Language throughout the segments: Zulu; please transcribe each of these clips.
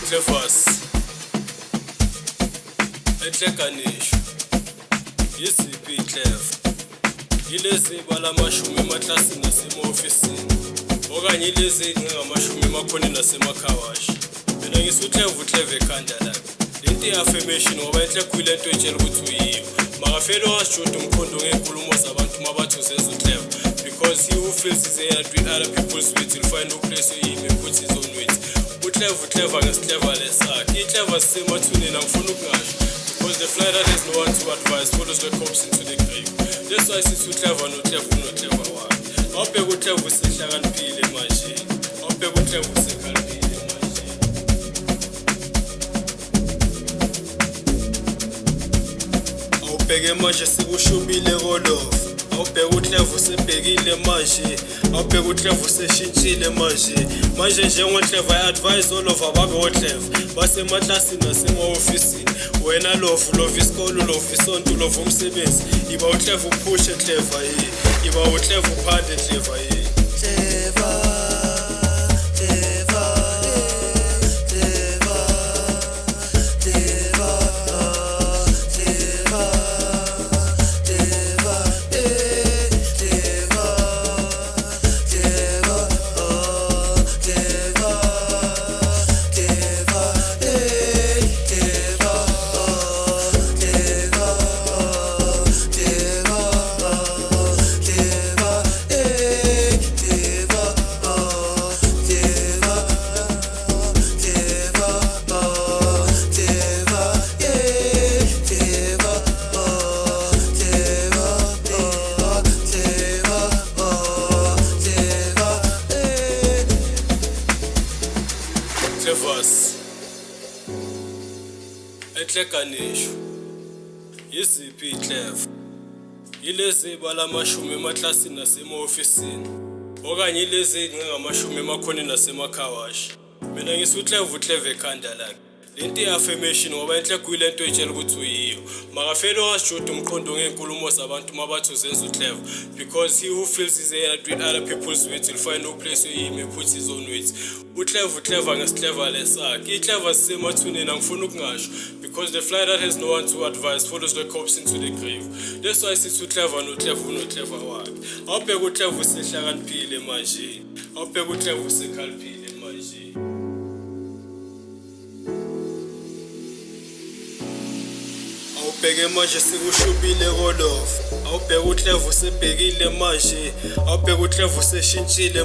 Clevers Etleganisho Yiziphi clever Yilezi balamashumi emaklasini nasema-ofisini okanye yilezi ngamashumi emakhoneni nasemakhawasha mina ngisutlevu ekhanda lakhe lento i-affirmation ngoba enhle kuyilento etshela ukuthi uyiyo makafele wasishuda umkhondo ngey'nkulumo zabantu mabathi uzenza utlevu because he who feels his air doing other people's weight will find no place where he may put his own weight utlevu ngesiclever sakhe iclever sisemathuneni angifuna ukungasho because the fly that has no one to advise follows the corpse into the grave. That's why sithi uclever noclever wakhe awubheka uclever usehlakaniphile manje awubheka uclever usekhaliphile manje awubheke manje sekushubile kolofu awubheka uclever usebhekile manje awubheka uclever useshintshile manje njengoclever i-advise all of ababe oclever basemaklasini nasema-ofisini wena lova isikole lova isonto lova umsebenzi iba uclever uphushe clever iba uclever uphande clever Clevers Etleganisho Yiziphi clever Yilezi balamashumi emaklasini nasema-ofisini okanye yilezi ngamashumi emakhoneni nasemakhawasha mina ngisutlevu ekhanda lakhe lento i-affirmation ngoba enhle kuyilento etshela ukuthi uyiyo makafele wasishuda umkhondo ngey'nkulumo zabantu mabathi uzenza utlevu because he who feels his air doing other people's weight will find no place where he may put his own weight utlevu ngesiclever sakhe iclever sisemathuneni angifuna ukungasho because the fly that has no one to advise follows the corpse into the grave. That's why sithi uclever noclever wakhe awubheka uclever usehlakaniphile manje awubheka uclever usekhaliphile manje awubheke manje sekushubile kolofu awubheka uclever usebhekile manje awubheka uclever useshintshile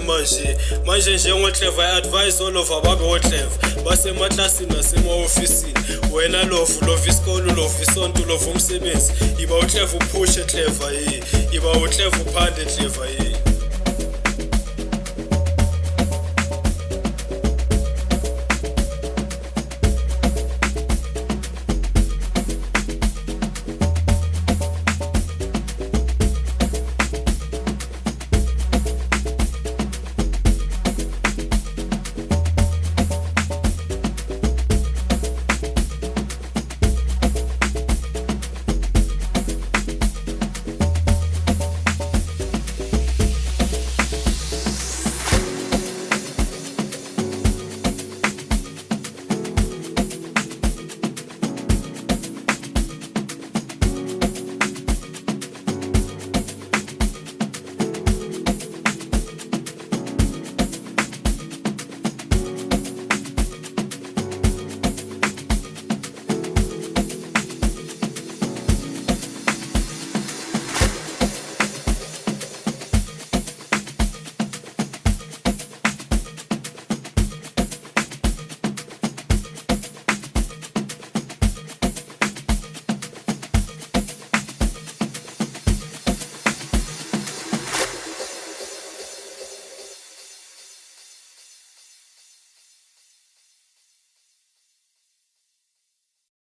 manje njengoclever i-advise all of ababe oclever basemaklasini nasema-ofisini wena lova isikole lova isonto lova umsebenzi iba uclever uphushe clever iba uclever uphande clever